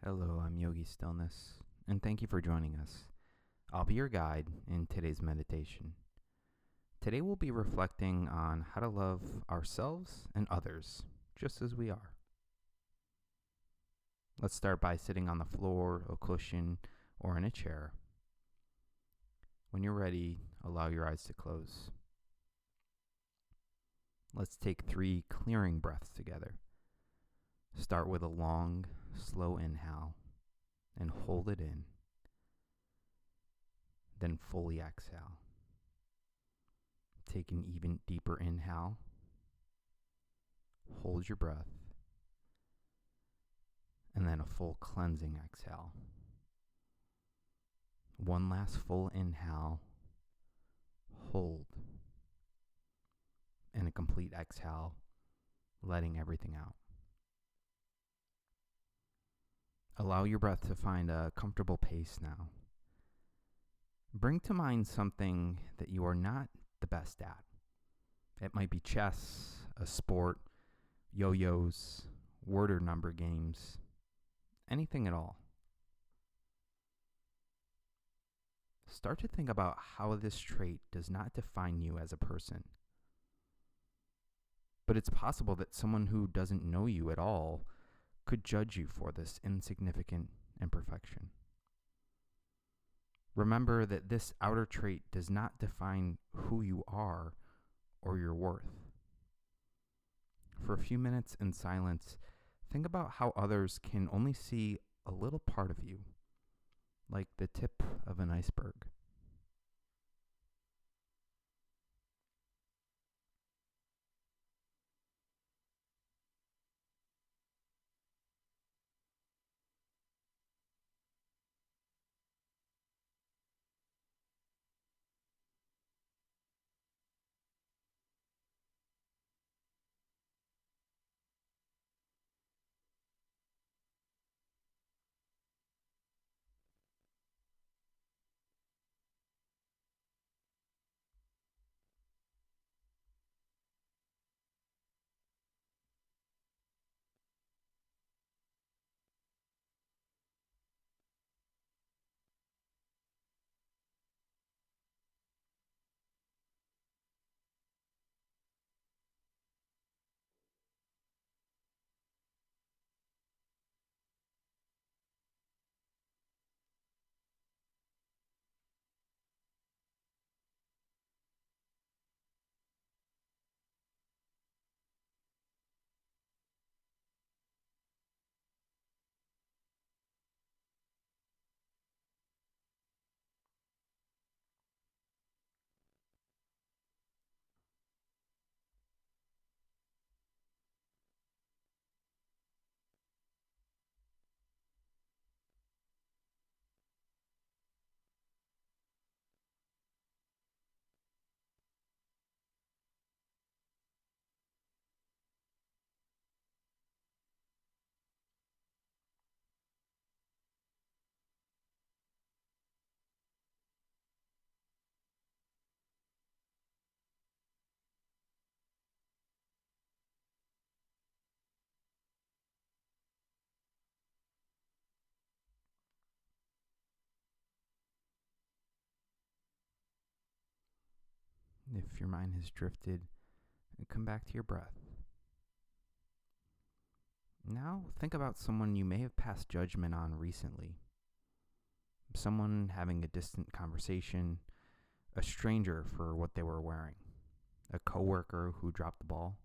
Hello, I'm Yogi Stillness, and thank you for joining us. I'll be your guide in today's meditation. Today we'll be reflecting on how to love ourselves and others, just as we are. Let's start by sitting on the floor, a cushion, or in a chair. When you're ready, allow your eyes to close. Let's take 3 clearing breaths together. Start with a long, slow inhale and hold it in. Then fully exhale. Take an even deeper inhale. Hold your breath. And then a full cleansing exhale. One last full inhale. Hold. And a complete exhale, letting everything out. Allow your breath to find a comfortable pace now. Bring to mind something that you are not the best at. It might be chess, a sport, yo-yos, word or number games, anything at all. Start to think about how this trait does not define you as a person. But it's possible that someone who doesn't know you at all could judge you for this insignificant imperfection. Remember that this outer trait does not define who you are or your worth. For a few minutes in silence, think about how others can only see a little part of you, like the tip of an iceberg. If your mind has drifted, come back to your breath. Now think about someone you may have passed judgment on recently. Someone having a distant conversation, a stranger for what they were wearing, a coworker who dropped the ball.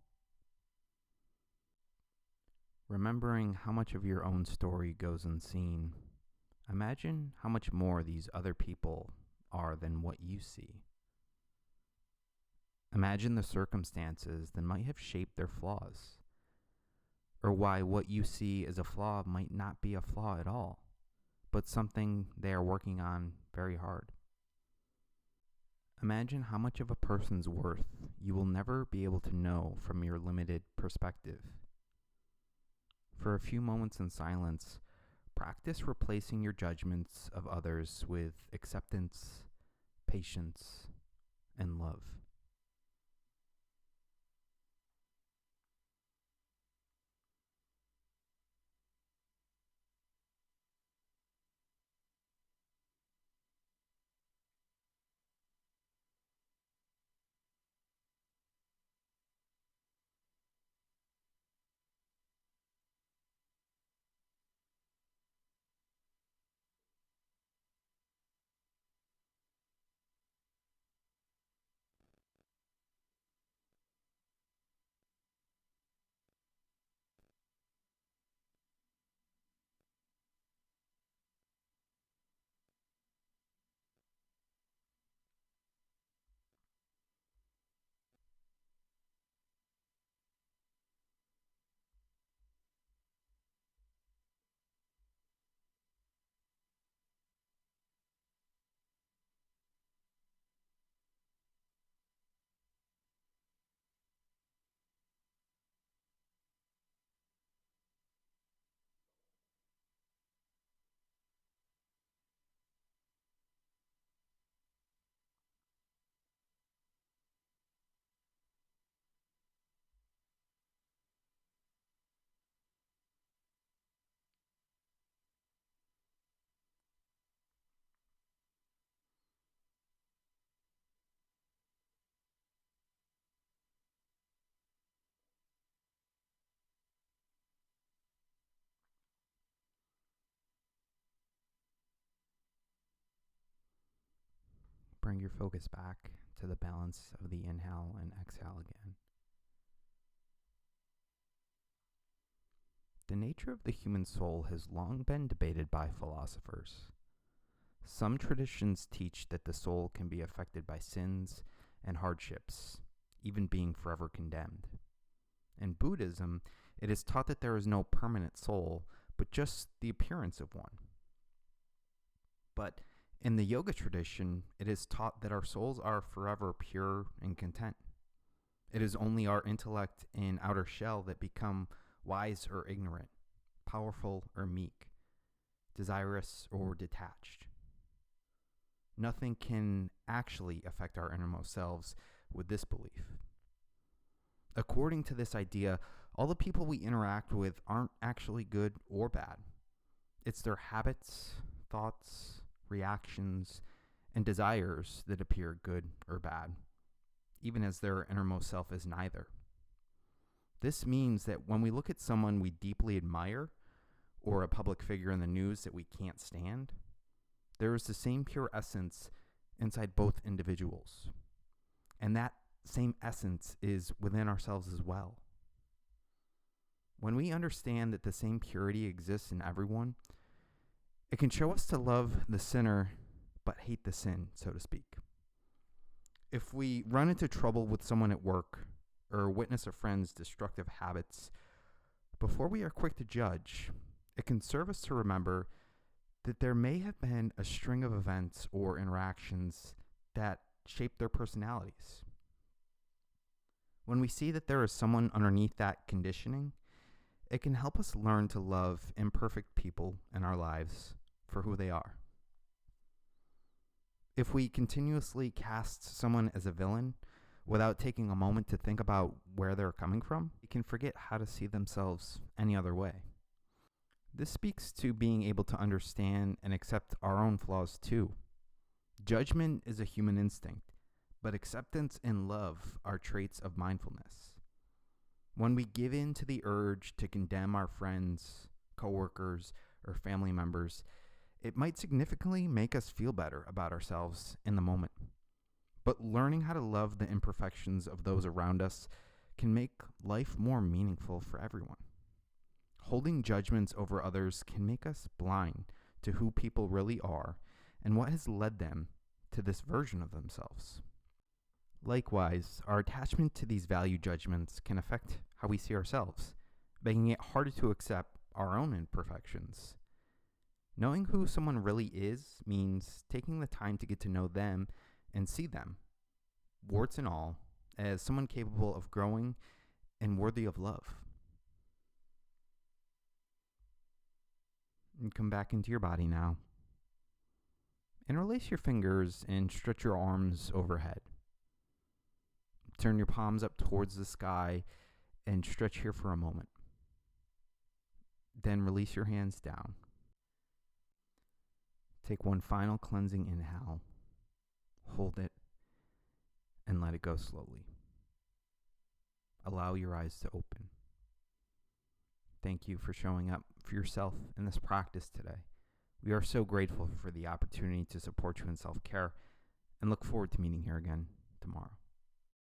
Remembering how much of your own story goes unseen, imagine how much more these other people are than what you see. Imagine the circumstances that might have shaped their flaws, or why what you see as a flaw might not be a flaw at all, but something they are working on very hard. Imagine how much of a person's worth you will never be able to know from your limited perspective. For a few moments in silence, practice replacing your judgments of others with acceptance, patience, and love. bring your focus back to the balance of the inhale and exhale again. The nature of the human soul has long been debated by philosophers. Some traditions teach that the soul can be affected by sins and hardships, even being forever condemned. In Buddhism, it is taught that there is no permanent soul, but just the appearance of one. But in the yoga tradition, it is taught that our souls are forever pure and content. It is only our intellect and outer shell that become wise or ignorant, powerful or meek, desirous or detached. Nothing can actually affect our innermost selves with this belief. According to this idea, all the people we interact with aren't actually good or bad. It's their habits, thoughts, reactions, and desires that appear good or bad, even as their innermost self is neither. This means that when we look at someone we deeply admire, or a public figure in the news that we can't stand, there is the same pure essence inside both individuals. And that same essence is within ourselves as well. When we understand that the same purity exists in everyone, it can show us to love the sinner but hate the sin, so to speak. If we run into trouble with someone at work or witness a friend's destructive habits, before we are quick to judge, it can serve us to remember that there may have been a string of events or interactions that shaped their personalities. When we see that there is someone underneath that conditioning, it can help us learn to love imperfect people in our lives for who they are. If we continuously cast someone as a villain without taking a moment to think about where they're coming from, we can forget how to see themselves any other way. This speaks to being able to understand and accept our own flaws too. Judgment is a human instinct, but acceptance and love are traits of mindfulness. When we give in to the urge to condemn our friends, coworkers, or family members, it might significantly make us feel better about ourselves in the moment. But learning how to love the imperfections of those around us can make life more meaningful for everyone. Holding judgments over others can make us blind to who people really are and what has led them to this version of themselves. Likewise, our attachment to these value judgments can affect how we see ourselves, making it harder to accept our own imperfections. Knowing who someone really is means taking the time to get to know them and see them, warts and all, as someone capable of growing and worthy of love. And come back into your body now. Interlace your fingers and stretch your arms overhead. Turn your palms up towards the sky and stretch here for a moment. Then release your hands down. Take one final cleansing inhale. Hold it and let it go slowly. Allow your eyes to open. Thank you for showing up for yourself in this practice today. We are so grateful for the opportunity to support you in self-care and look forward to meeting here again tomorrow.